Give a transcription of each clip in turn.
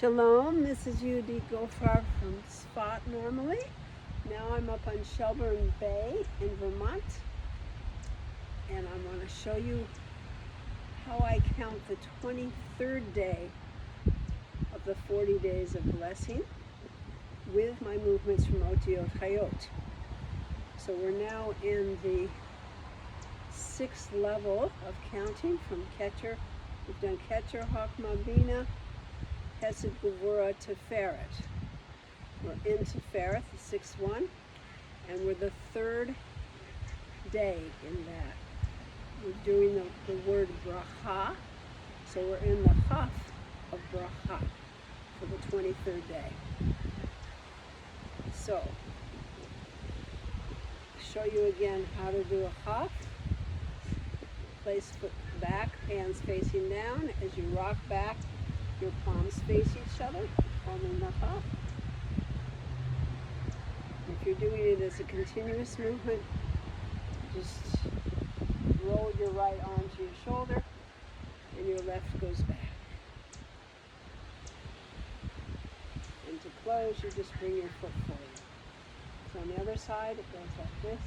Shalom, this is Yehudit Gofar from Spot normally. Now I'm up on Shelburne Bay in Vermont, and I'm going to show you how I count the 23rd day of the 40 days of blessing with my movements from Otiyot Hayyot. So we're now in the 6th level of counting from Keter. We've done Keter, Chokmah, Bina, Hesed, Gevurah, Tiferet. We're in Tiferet, the 6th one, and we're the 3rd day in that. We're doing the word bracha, so we're in the Chaf of bracha for the 23rd day. So, show you again how to do a Chaf. Place foot back, hands facing down. As you rock back, your palms face each other, forming the Chaf. If you're doing it as a continuous movement, just roll your right arm to your shoulder, and your left goes back. And to close, you just bring your foot forward. So on the other side, it goes like this.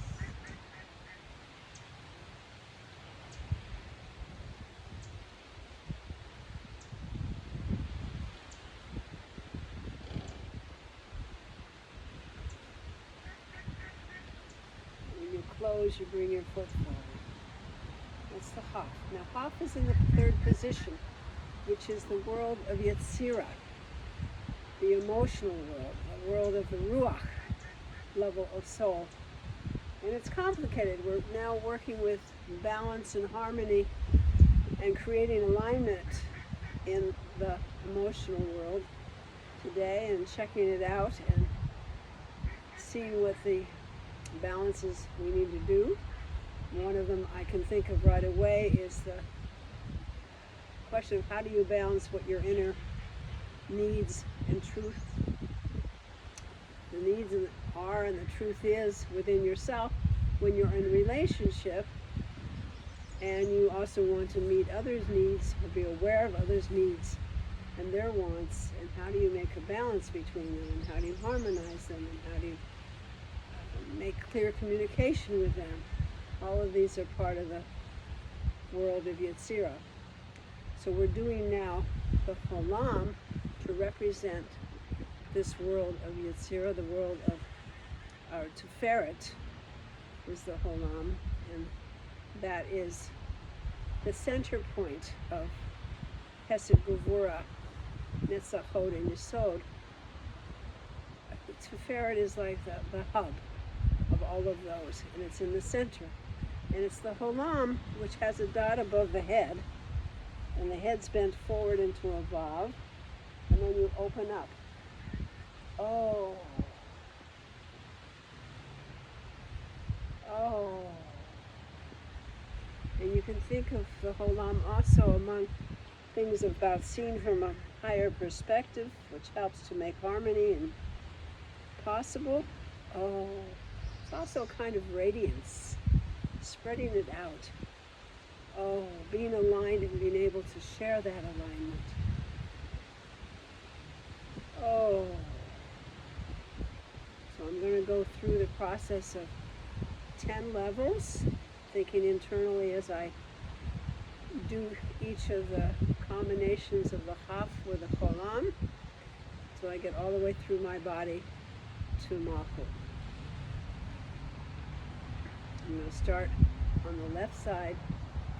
Close, you bring your foot forward. That's the Chaf. Now Chaf is in the 3rd position, which is the world of Yetzirah, the emotional world, the world of the Ruach level of soul. And it's complicated. We're now working with balance and harmony and creating alignment in the emotional world today and checking it out and seeing what the balances we need to do. One of them I can think of right away is the question of how do you balance what your inner needs and truth, the needs are and the truth is within yourself when you're in a relationship, and you also want to meet others' needs or be aware of others' needs and their wants, and how do you make a balance between them, and how do you harmonize them, and how do you make clear communication with them. All of these are part of the world of Yetzirah. So we're doing now the Cholam to represent this world of Yetzirah, the world of our Tiferet is the Cholam, and that is the center point of Hesed, Gevurah, Netzachot, and Yesod. Tiferet is like the hub of all of those, and it's in the center. And it's the Cholam, which has a dot above the head, and the head's bent forward into a vav, and then you open up. Oh. Oh. And you can think of the Cholam also among things about seen from a higher perspective, which helps to make harmony and possible. Oh. It's also a kind of radiance, spreading it out. Oh, being aligned and being able to share that alignment. Oh. So I'm going to go through the process of 10 levels, thinking internally as I do each of the combinations of the Chaf with the Cholam, so I get all the way through my body to Malchut. I'm going to start on the left side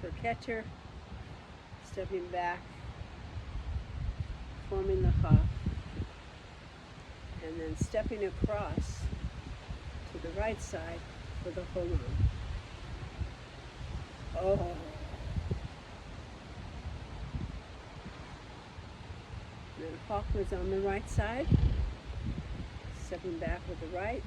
for Keter, stepping back, forming the Chaf, and then stepping across to the right side for the Cholam. Oh. Then Chokmah is on the right side, stepping back with the right.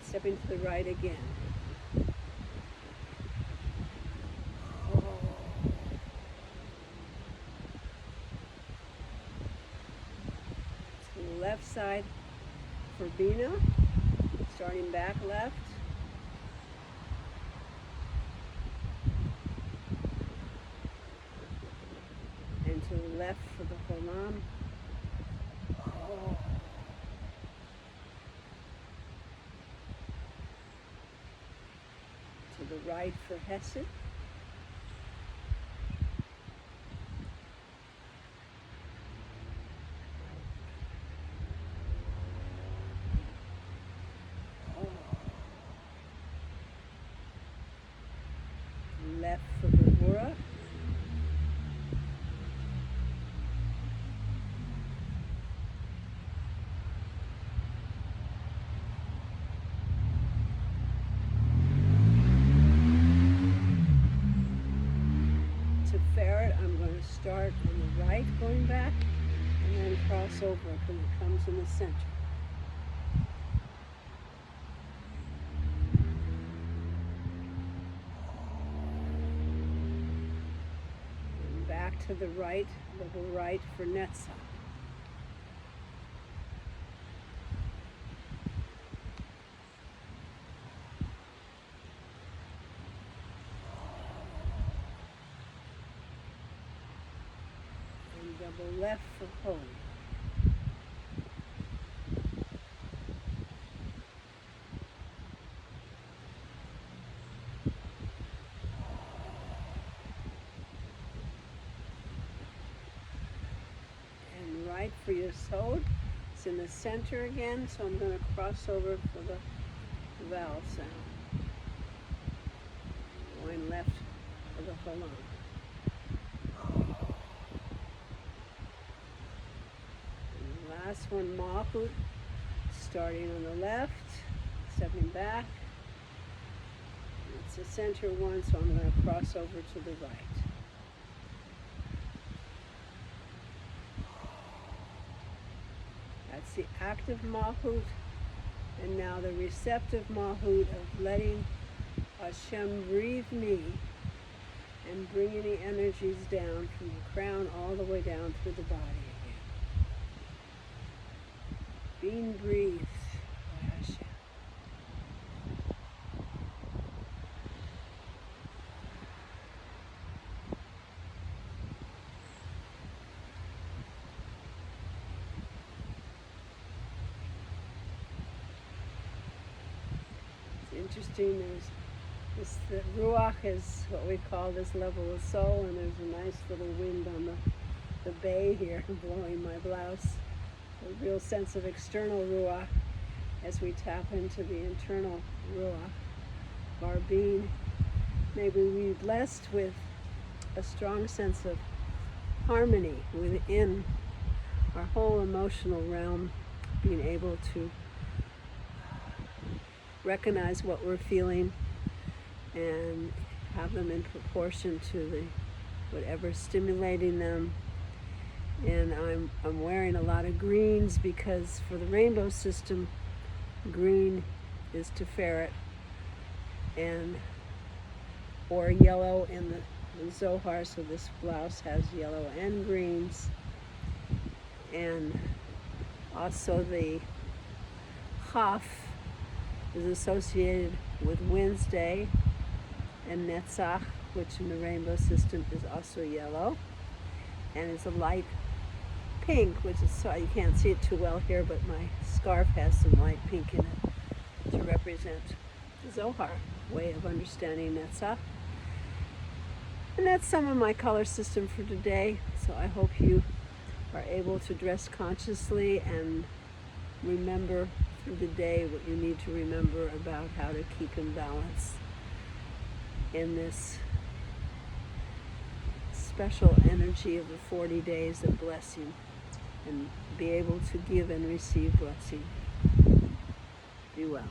Stepping to the right again. Oh. To the left side for Bina, starting back left. to the left for the Cholam. Oh. To the right for Hesed. Left for the Wura. Tiferet, I'm going to start on the right going back and then cross over when it comes in the center. To the right, level right for Netzach. And double left for Holy. For your Yesod. It's in the center again, so I'm going to cross over for the vowel sound. Going left for the Cholam. And the last one, Malchut, starting on the left, stepping back. It's the center one, so I'm going to cross over to the right. That's the active Malchut, and now the receptive Malchut of letting Hashem breathe me and bringing the energies down from the crown all the way down through the body again. Being breathed by Hashem. Interesting, the Ruach is what we call this level of soul, and there's a nice little wind on the bay here blowing my blouse. A real sense of external Ruach as we tap into the internal Ruach of our being. May we be blessed with a strong sense of harmony within our whole emotional realm, being able to recognize what we're feeling and have them in proportion to the whatever's stimulating them. And I'm wearing a lot of greens because for the rainbow system, green is Tiferet, and or yellow in the Zohar, so this blouse has yellow and greens. And also the Chaf is associated with Wednesday and Netzach, which in the rainbow system is also yellow, and it's a light pink, which is, so you can't see it too well here, but my scarf has some light pink in it to represent the Zohar way of understanding Netzach. And that's some of my color system for today, so I hope you are able to dress consciously and remember through the day what you need to remember about how to keep in balance in this special energy of the 40 days of blessing, and be able to give and receive blessing. Be well.